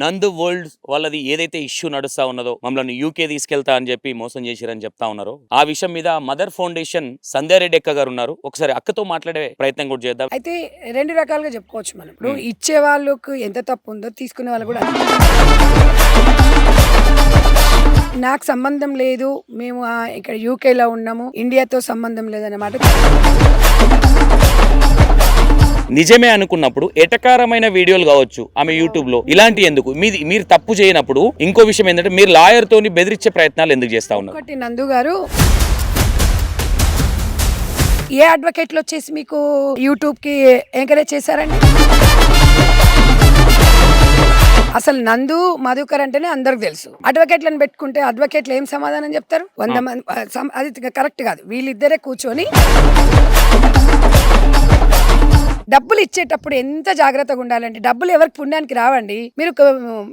నందు వరల్డ్ వాళ్ళది ఏదైతే ఇష్యూ నడుస్తా ఉన్నదో మమ్మల్ని యూకే తీసుకెళ్తా అని చెప్పి మోసం చేసిరని చెప్తా ఉన్నారు. ఆ విషయం మీద మదర్ ఫౌండేషన్ సంధ్యారెడ్డి అక్క గారు ఉన్నారు. ఒకసారి అక్కతో మాట్లాడే ప్రయత్నం కూడా చేద్దాం. అయితే రెండు రకాలుగా చెప్పుకోవచ్చు మనం. ఇప్పుడు ఇచ్చే వాళ్ళకు ఎంత తప్పు ఉందో తీసుకునే వాళ్ళు కూడా నాకు సంబంధం లేదు, మేము ఇక్కడ యూకేలో ఉన్నాము, ఇండియాతో సంబంధం లేదన్నమాట. నిజమే అనుకున్నప్పుడు ఎటకారమైన వీడియోలు కావచ్చు ఆమె యూట్యూబ్ లో ఇలాంటి ఎందుకు మీరు తప్పు చేయనప్పుడు ఇంకో విషయం ఏంటంటే మీరు లాయర్ తోని బెదిరించే ప్రయత్నాలు ఎందుకు చేస్తా ఉన్నారు? ఒకటి నందు గారు, ఏ అడ్వకేట్లు వచ్చేసి మీకు యూట్యూబ్ కి ఎంకరేజ్ చేశారండి? అసలు నందు మధుకర్ అంటేనే అందరికి తెలుసు. అడ్వకేట్లను పెట్టుకుంటే అడ్వకేట్లు ఏం సమాధానం చెప్తారు? 100 మంది. అది కరెక్ట్ కాదు. వీళ్ళిద్దరే కూర్చొని డబ్బులు ఇచ్చేటప్పుడు ఎంత జాగ్రత్తగా ఉండాలంటే, డబ్బులు ఎవరికి పుణ్యానికి రావండి.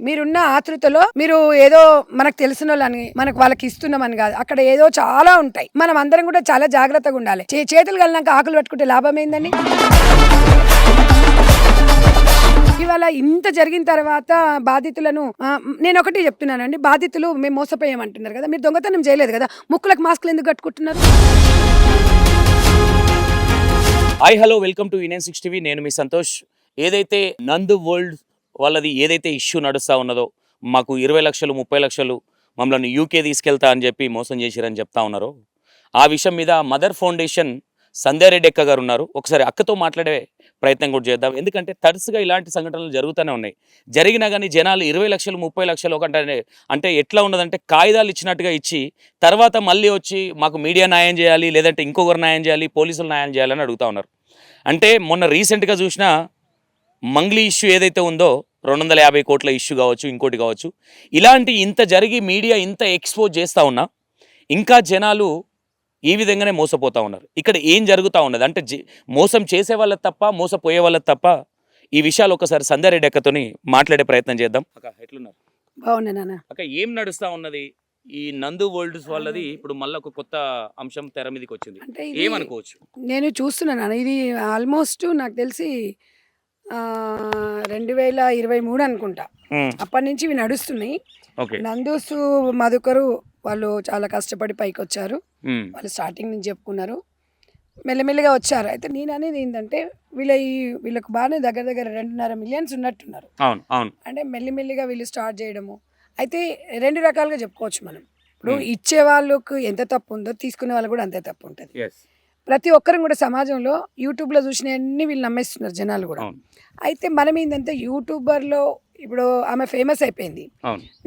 మీరున్న ఆతృతలో మీరు ఏదో మనకు తెలిసిన వాళ్ళని వాళ్ళకి ఇస్తున్నామని కాదు, అక్కడ ఏదో చాలా ఉంటాయి. మనం అందరం కూడా చాలా జాగ్రత్తగా ఉండాలి. చేతులు కలినాక ఆకులు పట్టుకుంటే లాభం ఏందని? ఇవాళ ఇంత జరిగిన తర్వాత బాధితులను నేను ఒకటి చెప్తున్నానండి, బాధితులు మేము మోసపోయామంటున్నారు కదా, మీరు దొంగతనం చేయలేదు కదా, ముక్కులకు మాస్కులు ఎందుకు కట్టుకుంటున్నారు? Hi hello, welcome to India6 TV. నేను మీ సంతోష్. ఏదైతే నందు వరల్డ్ వాళ్ళది ఏదైతే ఇష్యూ నడుస్తూ ఉన్నదో, మాకు 20 లక్షలు 30 లక్షలు మమ్మల్ని యూకే తీసుకెళ్తా అని చెప్పి మోసం చేసిరని చెప్తా ఉన్నారు. ఆ విషయం మీద మదర్ ఫౌండేషన్ సంధ్యారెడ్డి అక్క గారు ఉన్నారు. ఒకసారి అక్కతో మాట్లాడే ప్రయత్నం కూడా చేద్దాం. ఎందుకంటే తరచుగా ఇలాంటి సంఘటనలు జరుగుతూనే ఉన్నాయి. జరిగినా కానీ జనాలు 20 లక్షలు 30 లక్షలు అంటే ఎట్లా ఉన్నదంటే కాగితాలు ఇచ్చినట్టుగా ఇచ్చి తర్వాత మళ్ళీ వచ్చి మాకు మీడియా న్యాయం చేయాలి, లేదంటే ఇంకొకరు న్యాయం చేయాలి, పోలీసులు న్యాయం చేయాలని అడుగుతూ ఉన్నారు. అంటే మొన్న రీసెంట్గా చూసిన మంగ్లీ ఇష్యూ ఏదైతే ఉందో, 250 కోట్ల ఇష్యూ కావచ్చు, ఇంకోటి కావచ్చు, ఇలాంటి ఇంత జరిగి మీడియా ఇంత ఎక్స్పోజ్ చేస్తూ ఉన్నా ఇంకా జనాలు ఈ విధంగానే మోసపోతూ ఉన్నారు. ఇక్కడ ఏం జరుగుతూ ఉన్నది అంటే మోసం చేసే వాళ్ళకి తప్ప, మోసపోయే వాళ్ళకి తప్ప, ఈ విషయాలు ఒకసారి సంధ్యారెడ్డి అక్కతోని మాట్లాడే ప్రయత్నం చేద్దాం. అక్క ఎట్లున్నారు? బాగున్నా అక్క, ఏం నడుస్తూ ఉన్నది ఈ నందు వరల్డ్స్ వాళ్ళది? ఇప్పుడు మళ్ళీ ఒక కొత్త అంశం తెర మీదకి వచ్చింది, ఏమనుకోవచ్చు? నేను చూస్తున్నాను, ఇది ఆల్మోస్ట్ నాకు తెలిసి 2023 అనుకుంటా, అప్పటి నుంచి ఇవి నడుస్తున్నాయి. నందూసు మధుకరు వాళ్ళు చాలా కష్టపడి పైకి వచ్చారు. వాళ్ళు స్టార్టింగ్ నుంచి చెప్పుకున్నారు, మెల్లమెల్లగా వచ్చారు. అయితే నేను అనేది ఏంటంటే, వీళ్ళకు బాగానే దగ్గర 2.5 మిలియన్స్ ఉన్నట్టున్నారు. అంటే మెల్లిమెల్లిగా వీళ్ళు స్టార్ట్ చేయడము. అయితే రెండు రకాలుగా చెప్పుకోవచ్చు మనం. ఇప్పుడు ఇచ్చే వాళ్ళకు ఎంత తప్పు ఉందో తీసుకునే వాళ్ళు కూడా అంతే తప్పు ఉంటుంది. ప్రతి ఒక్కరు కూడా సమాజంలో యూట్యూబ్లో చూసిన అన్ని వీళ్ళు నమ్మేస్తున్నారు జనాలు కూడా. అయితే మనం ఏంటంటే, యూట్యూబర్లో ఇప్పుడు ఆమె ఫేమస్ అయిపోయింది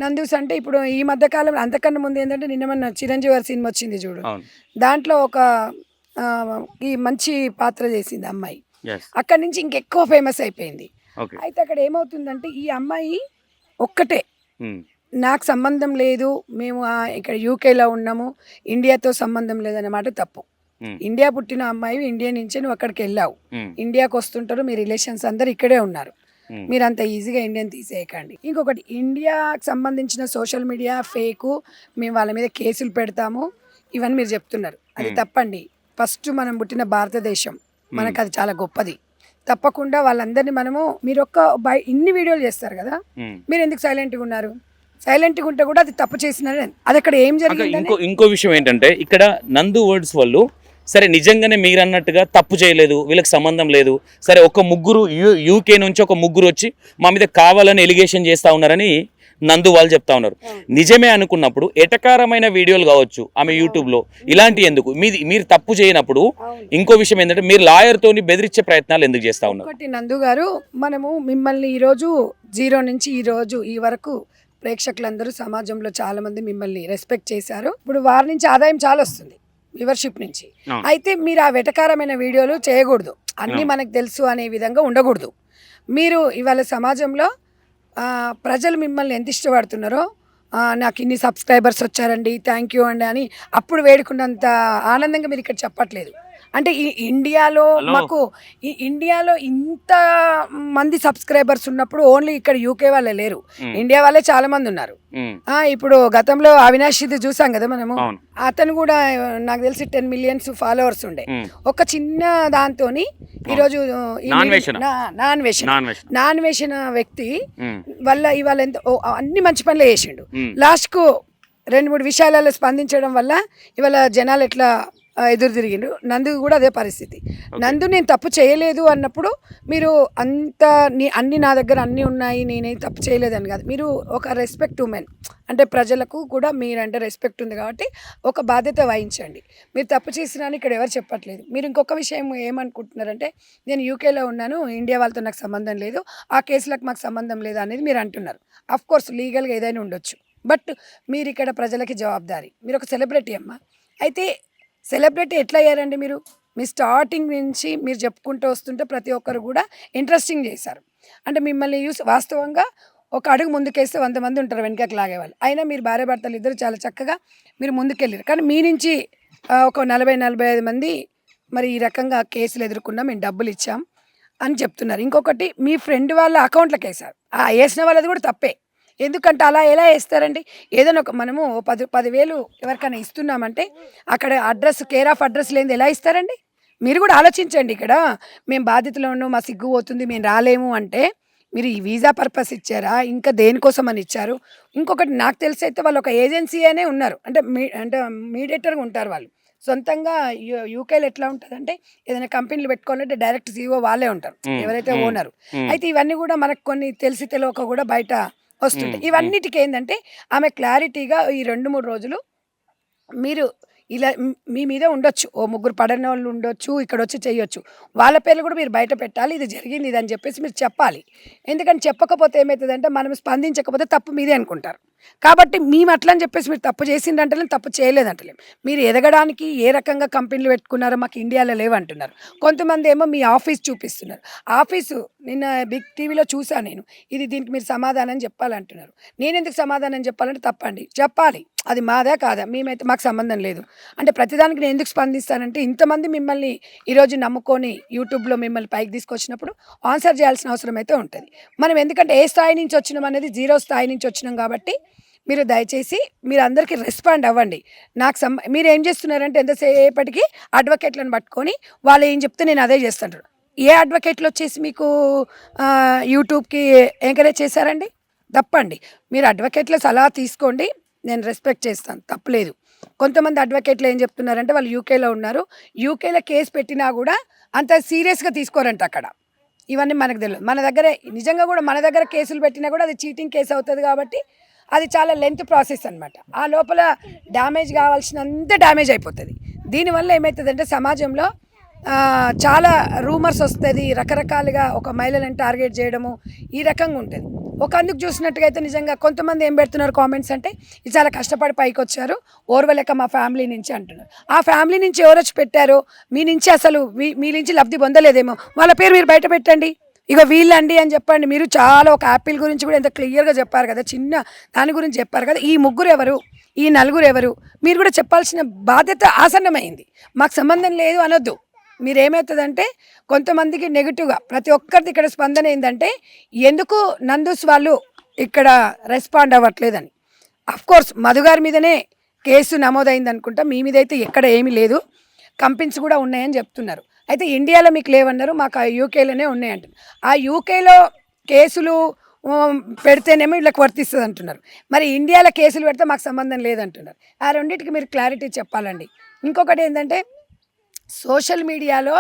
నందూస్ అంటే. ఇప్పుడు ఈ మధ్య కాలంలో, అంతకన్నా ముందు ఏంటంటే, నిన్న చిరంజీవి గారి సినిమా వచ్చింది చూడు, దాంట్లో ఒక ఈ మంచి పాత్ర చేసింది అమ్మాయి. అక్కడి నుంచి ఇంకెక్కువ ఫేమస్ అయిపోయింది. అయితే అక్కడ ఏమవుతుందంటే, ఈ అమ్మాయి ఒక్కటే నాకు సంబంధం లేదు, మేము ఇక్కడ యూకేలో ఉన్నాము, ఇండియాతో సంబంధం లేదన్నమాట తప్పు. ఇండియా పుట్టిన అమ్మాయి, ఇండియా నుంచే నువ్వు అక్కడికి వెళ్ళావు, ఇండియాకి వస్తుంటారు, మీ రిలేషన్స్ అందరు ఇక్కడే ఉన్నారు, మీరు అంత ఈజీగా ఇండియన్ తీసేయకండి. ఇంకొకటి, ఇండియాకి సంబంధించిన సోషల్ మీడియా ఫేకు, మేము వాళ్ళ మీద కేసులు పెడతాము, ఇవన్నీ మీరు చెప్తున్నారు. అది తప్పండి. ఫస్ట్ మనం పుట్టిన భారతదేశం మనకు అది చాలా గొప్పది. తప్పకుండా వాళ్ళందరినీ మనము, మీరు ఇన్ని వీడియోలు చేస్తారు కదా, మీరు ఎందుకు సైలెంట్గా ఉన్నారు? సైలెంట్గా ఉంటే కూడా అది తప్పు చేసినారు. అది అక్కడ ఏం జరిగింది? ఇంకో విషయం ఏంటంటే, ఇక్కడ నందు వర్డ్స్ వాళ్ళు సరే నిజంగానే మీరు అన్నట్టుగా తప్పు చేయలేదు, వీళ్ళకి సంబంధం లేదు, సరే ఒక ముగ్గురు యూకే నుంచి ఒక ముగ్గురు వచ్చి మా మీద కావాలని ఎలిగేషన్ చేస్తూ ఉన్నారని నందు వాళ్ళు చెప్తా ఉన్నారు. నిజమే అనుకున్నప్పుడు ఎటకారమైన వీడియోలు కావచ్చు ఆమె యూట్యూబ్లో ఇలాంటి ఎందుకు మీరు తప్పు చేయనప్పుడు ఇంకో విషయం ఏంటంటే, మీరు లాయర్ తోని బెదిరించే ప్రయత్నాలు ఎందుకు చేస్తా ఉన్నారు? ఒకటి నందు గారు, మనము మిమ్మల్ని ఈరోజు 0 నుంచి ఈ వరకు ప్రేక్షకులందరూ సమాజంలో చాలా మంది మిమ్మల్ని రెస్పెక్ట్ చేశారు. ఇప్పుడు వారి నుంచి ఆదాయం చాలా వస్తుంది, వ్యూవర్షిప్ నుంచి. అయితే మీరు ఆ వెటకారమైన వీడియోలు చేయకూడదు, అన్నీ మనకు తెలుసు అనే విధంగా ఉండకూడదు. మీరు ఇవాళ సమాజంలో ప్రజలు మిమ్మల్ని ఎంత ఇష్టపడుతున్నారో, నాకు ఇన్ని సబ్స్క్రైబర్స్ వచ్చారండి, థ్యాంక్ యూ అండి అని అప్పుడు వేడుకున్నంత ఆనందంగా మీరు ఇక్కడ చెప్పట్లేదు. అంటే ఈ ఇండియాలో Hello. మాకు ఈ ఇండియాలో ఇంత మంది సబ్స్క్రైబర్స్ ఉన్నప్పుడు ఓన్లీ ఇక్కడ యూకే వాళ్ళే లేరు, ఇండియా వాళ్ళే చాలా మంది ఉన్నారు. ఇప్పుడు గతంలో అవినాష్ ఇది చూసాం కదా మనము, అవును. అతను కూడా నాకు తెలిసి 10 మిలియన్స్ ఫాలోవర్స్ ఉండే. ఒక చిన్న దాంతోని ఈరోజు నాన్ వేసిన వ్యక్తి వల్ల ఇవాళ ఎంత అన్ని మంచి పనులు చేసిండు. లాస్ట్ కు 2-3 విషయాలలో స్పందించడం వల్ల ఇవాళ జనాలు ఎట్లా ఎదురు తిరిగిండు. నందు కూడా అదే పరిస్థితి. నందు నేను తప్పు చేయలేదు అన్నప్పుడు మీరు అంత అన్ని నా దగ్గర అన్నీ ఉన్నాయి, నేనేం తప్పు చేయలేదని కాదు. మీరు ఒక రెస్పెక్ట్ ఉమెన్ అంటే ప్రజలకు కూడా మీరంటే రెస్పెక్ట్ ఉంది కాబట్టి ఒక బాధ్యత వహించండి. మీరు తప్పు చేసినా ఇక్కడ ఎవరు చెప్పట్లేదు. మీరు ఇంకొక విషయం ఏమనుకుంటున్నారంటే నేను యూకేలో ఉన్నాను, ఇండియా వాళ్ళతో నాకు సంబంధం లేదు, ఆ కేసులకు మాకు సంబంధం లేదు అనేది మీరు అంటున్నారు. అఫ్ కోర్స్ లీగల్గా ఏదైనా ఉండొచ్చు, బట్ మీరు ఇక్కడ ప్రజలకి జవాబుదారీ. మీరు ఒక సెలబ్రిటీ అమ్మ. అయితే సెలబ్రిటీ ఎట్లా అయ్యారండి మీరు? మీ స్టార్టింగ్ నుంచి మీరు చెప్పుకుంటూ వస్తుంటే ప్రతి ఒక్కరు కూడా ఇంట్రెస్టింగ్ చేశారు. అంటే మిమ్మల్ని చూసి వాస్తవంగా ఒక అడుగు ముందుకేస్తే 100 మంది ఉంటారు వెనకకి లాగేవాళ్ళు. అయినా మీరు భార్యాభర్తలు ఇద్దరు చాలా చక్కగా మీరు ముందుకెళ్ళారు. కానీ మీ నుంచి ఒక 40-45 మంది మరి ఈ రకంగా కేసులు ఎదుర్కొన్నా, మేము డబ్బులు ఇచ్చాం అని చెప్తున్నారు. ఇంకొకటి మీ ఫ్రెండ్ వాళ్ళ అకౌంట్లకు వేశారు. వేసిన వాళ్ళది కూడా తప్పే. ఎందుకంటే అలా ఎలా వేస్తారండి? ఏదైనా ఒక మనము 10,000 ఎవరికైనా ఇస్తున్నామంటే అక్కడ అడ్రస్ కేర్ ఆఫ్ అడ్రస్ లేనిది ఎలా ఇస్తారండి? మీరు కూడా ఆలోచించండి. ఇక్కడ మేము బాధితులు ఉన్నాం, మా సిగ్గు పోతుంది, మేము రాలేము అంటే మీరు ఈ వీసా పర్పస్ ఇచ్చారా, ఇంకా దేనికోసం అని ఇచ్చారు? ఇంకొకటి నాకు తెలిసి అయితే వాళ్ళు ఒక ఏజెన్సీ అనే ఉన్నారు, అంటే మీడియేటర్గా ఉంటారు వాళ్ళు. సొంతంగా యూకేలో ఎట్లా ఉంటుందంటే ఏదైనా కంపెనీలు పెట్టుకోవాలంటే డైరెక్ట్ CEO వాళ్ళే ఉంటారు, ఎవరైతే ఓనరు. అయితే ఇవన్నీ కూడా మనకు కొన్ని తెలిసి తెలియక కూడా బయట వస్తుంటాయి. ఇవన్నిటికి ఏంటంటే ఆమె క్లారిటీగా ఈ 2-3 రోజులు మీరు ఇలా మీ మీద ఉండొచ్చు, ఓ 3 పడని వాళ్ళు ఉండొచ్చు, ఇక్కడ వచ్చి చేయొచ్చు, వాళ్ళ పేర్లు కూడా మీరు బయట పెట్టాలి, ఇది జరిగింది ఇది అని చెప్పేసి మీరు చెప్పాలి. ఎందుకంటే చెప్పకపోతే ఏమవుతుందంటే మనం స్పందించకపోతే తప్పు మీదే అనుకుంటారు. కాబట్టి మేము అట్లా అని చెప్పేసి మీరు తప్పు చేసిందంటలేం, తప్పు చేయలేదంటలేం. మీరు ఎదగడానికి ఏ రకంగా కంపెనీలు పెట్టుకున్నారో మాకు ఇండియాలో లేవంటున్నారు. కొంతమంది ఏమో మీ ఆఫీస్ చూపిస్తున్నారు. ఆఫీసు నిన్న బిగ్ టీవీలో చూసాను నేను, ఇది దీనికి మీరు సమాధానం చెప్పాలంటున్నారు. నేను ఎందుకు సమాధానం చెప్పాలంటే తప్పండి, చెప్పాలి. అది మాదా కాదా, మేమైతే మాకు సంబంధం లేదు అంటే ప్రతిదానికి నేను ఎందుకు స్పందిస్తానంటే ఇంతమంది మిమ్మల్ని ఈరోజు నమ్ముకొని యూట్యూబ్లో మిమ్మల్ని పైకి తీసుకొచ్చినప్పుడు ఆన్సర్ చేయాల్సిన అవసరం అయితే ఉంటుంది. మనం ఎందుకంటే ఏ స్థాయి నుంచి వచ్చినాం అనేది 0 స్థాయి నుంచి వచ్చినాం కాబట్టి మీరు దయచేసి మీరు అందరికీ రెస్పాండ్ అవ్వండి. మీరు ఏం చేస్తున్నారంటే ఎంతసేపటికి అడ్వకేట్లను పట్టుకొని వాళ్ళు ఏం చెప్తే నేను అదే చేస్తుంటారు. ఏ అడ్వకేట్లు వచ్చేసి మీకు యూట్యూబ్కి ఎంకరేజ్ చేశారండి? తప్పండి. మీరు అడ్వకేట్ల సలహా తీసుకోండి, నేను రెస్పెక్ట్ చేస్తాను, తప్పలేదు. కొంతమంది అడ్వకేట్లు ఏం చెప్తున్నారంటే వాళ్ళు యూకేలో ఉన్నారు, యూకేలో కేసు పెట్టినా కూడా అంత సీరియస్గా తీసుకోరంట అక్కడ. ఇవన్నీ మనకు తెలియదు. మన దగ్గర నిజంగా కూడా మన దగ్గర కేసులు పెట్టినా కూడా అది చీటింగ్ కేసు అవుతుంది కాబట్టి అది చాలా లెంత్ ప్రాసెస్ అనమాట. ఆ లోపల డ్యామేజ్ కావాల్సినంత డ్యామేజ్ అయిపోతుంది. దీనివల్ల ఏమవుతుందంటే సమాజంలో చాలా రూమర్స్ వస్తుంది, రకరకాలుగా ఒక మహిళలను టార్గెట్ చేయడము ఈ రకంగా ఉంటుంది. ఒక అందుకు చూసినట్టుగా అయితే నిజంగా కొంతమంది ఏం పెడుతున్నారు కామెంట్స్ అంటే ఇది చాలా కష్టపడి పైకి వచ్చారు, ఓర్వలేక మా ఫ్యామిలీ నుంచి అంటున్నారు. ఆ ఫ్యామిలీ నుంచి ఎవరు వచ్చి పెట్టారో మీ నుంచి అసలు మీ నుంచి లబ్ధి పొందలేదేమో, వాళ్ళ పేరు మీరు బయట పెట్టండి. ఇక వీళ్ళండి అని చెప్పండి. మీరు చాలా ఒక యాపిల్ గురించి కూడా ఎంత క్లియర్గా చెప్పారు కదా, చిన్న దాని గురించి చెప్పారు కదా. ఈ 3 ఎవరు, ఈ 4 ఎవరు, మీరు కూడా చెప్పాల్సిన బాధ్యత ఆసన్నమైంది. మాకు సంబంధం లేదు అనొద్దు. మీరు ఏమవుతుందంటే కొంతమందికి నెగిటివ్గా ప్రతి ఒక్కరిది ఇక్కడ స్పందన ఏంటంటే ఎందుకు నందూస్ వాళ్ళు ఇక్కడ రెస్పాండ్ అవ్వట్లేదని. అఫ్కోర్స్ మధు గారి మీదనే కేసు నమోదైంది అనుకుంటా, మీ మీద అయితే ఎక్కడ ఏమీ లేదు, కంపెనీస్ కూడా ఉన్నాయని చెప్తున్నారు. అయితే ఇండియాలో మీకు లేవన్నారు, మాకు ఆ యూకేలోనే ఉన్నాయంటున్నారు. ఆ యూకేలో కేసులు పెడితేనేమో వీళ్ళకి వర్తిస్తుంది అంటున్నారు, మరి ఇండియాలో కేసులు పెడితే మాకు సంబంధం లేదంటున్నారు. ఆ రెండింటికి మీరు క్లారిటీ చెప్పాలండి. ఇంకొకటి ఏంటంటే సోషల్ మీడియాలో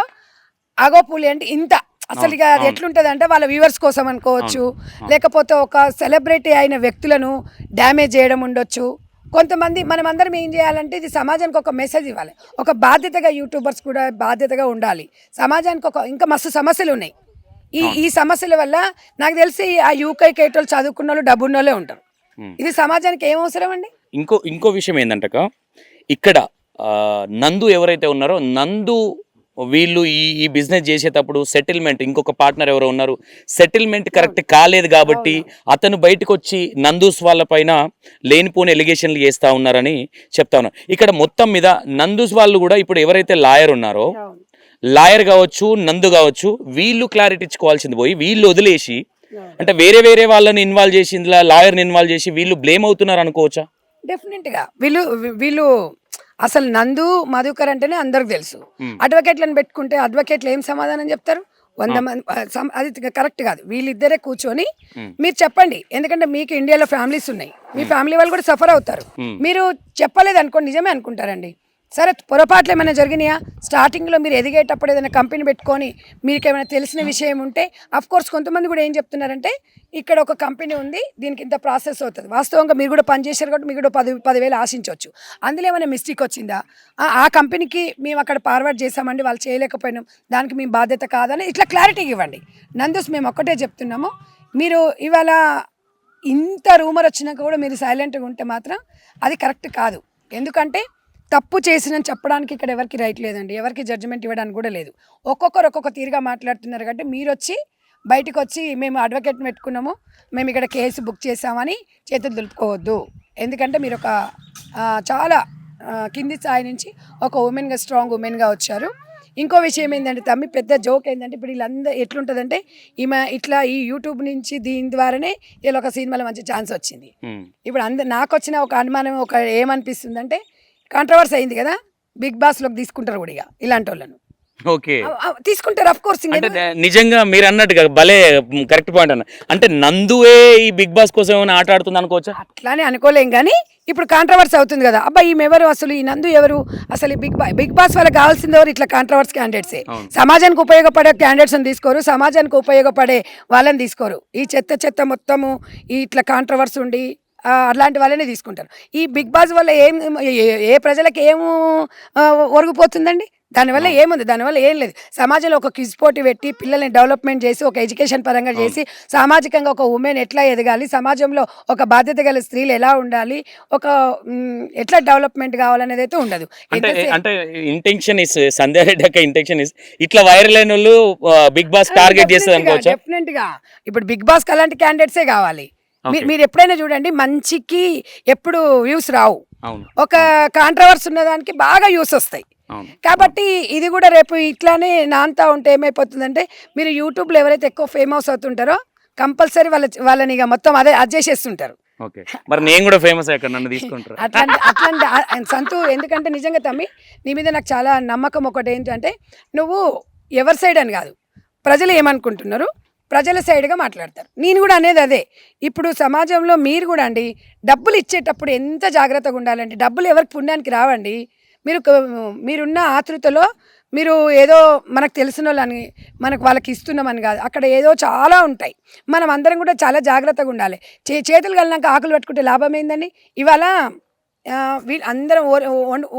అగోపులి అంటే ఇంత అసలు ఇక అది ఎట్లుంటుంది అంటే వాళ్ళ వ్యూవర్స్ కోసం అనుకోవచ్చు, లేకపోతే ఒక సెలబ్రిటీ అయిన వ్యక్తులను డ్యామేజ్ చేయడం ఉండొచ్చు. కొంతమంది మనం అందరం ఏం చేయాలంటే ఇది సమాజానికి ఒక మెసేజ్ ఇవ్వాలి. ఒక బాధ్యతగా యూట్యూబర్స్ కూడా బాధ్యతగా ఉండాలి. సమాజానికి ఇంకా మస్తు సమస్యలు ఉన్నాయి. ఈ సమస్యల వల్ల నాకు తెలిసి ఆ యూకే కేటోళ్ళు చదువుకున్న వాళ్ళు డబ్బున్న వాళ్ళే ఉంటారు. ఇది సమాజానికి ఏం అవసరం అండి? ఇంకో విషయం ఏంటంట, ఇక్కడ నందు ఎవరైతే ఉన్నారో నందు వీళ్ళు ఈ బిజినెస్ చేసేటప్పుడు సెటిల్మెంట్ ఇంకొక పార్ట్నర్ ఎవరో ఉన్నారు, సెటిల్మెంట్ కరెక్ట్ కాలేదు కాబట్టి అతను బయటకు వచ్చి నందూస్ వాళ్ళ పైన లేనిపోని ఎలిగేషన్లు చేస్తూ ఉన్నారని చెప్తా ఉన్నారు. ఇక్కడ మొత్తం మీద నందూస్ వాళ్ళు కూడా ఇప్పుడు ఎవరైతే లాయర్ ఉన్నారో లాయర్ కావచ్చు నందు కావచ్చు వీళ్ళు క్లారిటీ ఇచ్చుకోవాల్సింది పోయి వీళ్ళు వదిలేసి అంటే వేరే వేరే వాళ్ళని ఇన్వాల్వ్ చేసి ఇందులో లాయర్ని ఇన్వాల్వ్ చేసి వీళ్ళు బ్లేమ్ అవుతున్నారు అనుకోవచ్చా? డెఫినెట్గా వీళ్ళు అసలు నందు మధుకర్ అంటేనే అందరికి తెలుసు. అడ్వకేట్లను పెట్టుకుంటే అడ్వకేట్లు ఏం సమాధానం చెప్తారు? 100 మంది అది కరెక్ట్ కాదు. వీళ్ళిద్దరే కూర్చొని మీరు చెప్పండి, ఎందుకంటే మీకు ఇండియాలో ఫ్యామిలీస్ ఉన్నాయి, మీ ఫ్యామిలీ వాళ్ళు కూడా సఫర్ అవుతారు. మీరు చెప్పలేదు అనుకోండి నిజమే అనుకుంటారండి. సరే పొరపాట్లు ఏమైనా జరిగినాయా? స్టార్టింగ్లో మీరు ఎదిగేటప్పుడు ఏదైనా కంపెనీ పెట్టుకొని మీకు ఏమైనా తెలిసిన విషయం ఉంటే కోర్స్ కొంతమంది కూడా ఏం చెప్తున్నారంటే ఇక్కడ ఒక కంపెనీ ఉంది, దీనికి ఇంత ప్రాసెస్ అవుతుంది. వాస్తవంగా మీరు కూడా పనిచేశారు కాబట్టి మీకు కూడా 10,000 ఆశించవచ్చు. అందులో ఏమైనా మిస్టేక్ వచ్చిందా? ఆ కంపెనీకి మేము అక్కడ ఫార్వర్డ్ చేసామండి, వాళ్ళు చేయలేకపోయినాం, దానికి మేము బాధ్యత కాదని ఇట్లా క్లారిటీగా ఇవ్వండి. నందూస్ మేము ఒక్కటే చెప్తున్నాము, మీరు ఇవాళ ఇంత రూమర్ వచ్చినాక కూడా మీరు సైలెంట్గా ఉంటే మాత్రం అది కరెక్ట్ కాదు. ఎందుకంటే తప్పు చేసినని చెప్పడానికి ఇక్కడ ఎవరికి రైట్ లేదండి, ఎవరికి జడ్జిమెంట్ ఇవ్వడానికి కూడా లేదు. ఒక్కొక్కరు ఒక్కొక్క తీరుగా మాట్లాడుతున్నారు కాబట్టి మీరు వచ్చి బయటకు వచ్చి మేము అడ్వకేట్ పెట్టుకున్నాము, మేము ఇక్కడ కేసు బుక్ చేసామని చేతులు దులుపుకోవద్దు. ఎందుకంటే మీరు ఒక చాలా కింది స్థాయి నుంచి ఒక ఉమెన్గా స్ట్రాంగ్ ఉమెన్గా వచ్చారు. ఇంకో విషయం ఏంటంటే తమ్మి పెద్ద జోక్ ఏంటంటే ఇప్పుడు వీళ్ళందరూ ఎట్లుంటుందంటే ఈమె ఇట్లా ఈ యూట్యూబ్ నుంచి దీని ద్వారానే వీళ్ళ ఒక సినిమాలో మంచి ఛాన్స్ వచ్చింది. ఇప్పుడు నాకు వచ్చిన ఒక అనుమానం ఏమనిపిస్తుందంటే కాంట్రవర్సీ అయింది కదా, బిగ్ బాస్లోకి తీసుకుంటారు కూడా ఇక ఇలాంటి వాళ్ళను. ఓకే తీసుకుంటారు అఫ్ కోర్స్. అంటే నిజంగా మీరు అన్నట్టుగా భలే కరెక్ట్ పాయింట్ అన్న. అంటే నందువే ఈ బిగ్ బాస్ కోసం ఏమైనా ఆట ఆడుతుంది అనుకోవచ్చా? అట్లానే అనుకోలేం కానీ ఇప్పుడు కాంట్రవర్సీ అవుతుంది కదా, అబ్బాయి ఈమె ఎవరు, అసలు ఈ నందు ఎవరు, అసలు బిగ్ బాస్ వాళ్ళకి కావాల్సింది ఎవరు? ఇట్లా కాంట్రవర్సీ క్యాండిడేట్సే. సమాజానికి ఉపయోగపడే క్యాండిడేట్స్ని తీసుకోరు, సమాజానికి ఉపయోగపడే వాళ్ళని తీసుకోరు. ఈ చెత్త మొత్తము ఈ ఇట్లా కాంట్రవర్సీ ఉండి అలాంటి వాళ్ళనే తీసుకుంటారు. ఈ బిగ్ బాస్ వల్ల ఏ ప్రజలకు ఏం ఒరిగిపోతుందండి? దానివల్ల ఏముంది? దానివల్ల ఏం లేదు. సమాజంలో ఒక క్విజ్ పోటీ పెట్టి పిల్లల్ని డెవలప్మెంట్ చేసి ఒక ఎడ్యుకేషన్ పరంగా చేసి సామాజికంగా ఒక ఉమెన్ ఎట్లా ఎదగాలి, సమాజంలో ఒక బాధ్యత గల స్త్రీలు ఎలా ఉండాలి, ఒక ఎట్లా డెవలప్మెంట్ కావాలనేది అయితే ఉండదు. అంటే ఇంటెన్షన్ ఇస్ సంధ్యా రెడ్డి యొక్క ఇంటెన్షన్ ఇస్ ఇట్లా వైరల్ అయిన వాళ్ళు బిగ్ బాస్ టార్గెట్ చేస్తుంది అనుకోవచ్చు. డెఫినెట్ గా ఇప్పుడు బిగ్ బాస్ కి అలాంటి క్యాండిడేట్సే కావాలి. మీరు ఎప్పుడైనా చూడండి, మంచికి ఎప్పుడు వ్యూస్ రావు, ఒక కాంట్రవర్సీ ఉన్నదానికి బాగా వ్యూస్ వస్తాయి. కాబట్టి ఇది కూడా రేపు ఇట్లానే నాంతా ఉంటే ఏమైపోతుందంటే మీరు యూట్యూబ్లో ఎవరైతే ఎక్కువ ఫేమస్ అవుతుంటారో కంపల్సరీ వాళ్ళని ఇక మొత్తం అది చేసేస్తుంటారు. మరి నేను కూడా ఫేమస్ అయ్యాక నన్ను తీసుకుంటారు అట్లాంటి సంతు. ఎందుకంటే నిజంగా తమ్మి నీ మీద నాకు చాలా నమ్మకం. ఒకటి ఏంటంటే నువ్వు ఎవరి సైడ్ అని కాదు, ప్రజలు ఏమనుకుంటున్నారు ప్రజల సైడ్గా మాట్లాడతారు. నేను కూడా అనేది అదే. ఇప్పుడు సమాజంలో మీరు కూడా అండి డబ్బులు ఇచ్చేటప్పుడు ఎంత జాగ్రత్తగా ఉండాలండి. డబ్బులు ఎవరికి పుణ్యానికి రావండి. మీరున్న ఆతృతలో మీరు ఏదో మనకు తెలిసిన వాళ్ళని వాళ్ళకి ఇస్తున్నామని కాదు, అక్కడ ఏదో చాలా ఉంటాయి. మనం అందరం కూడా చాలా జాగ్రత్తగా ఉండాలి. చేతులు కలినాక ఆకులు పెట్టుకుంటే లాభం ఏందండి? ఇవాళ అందరం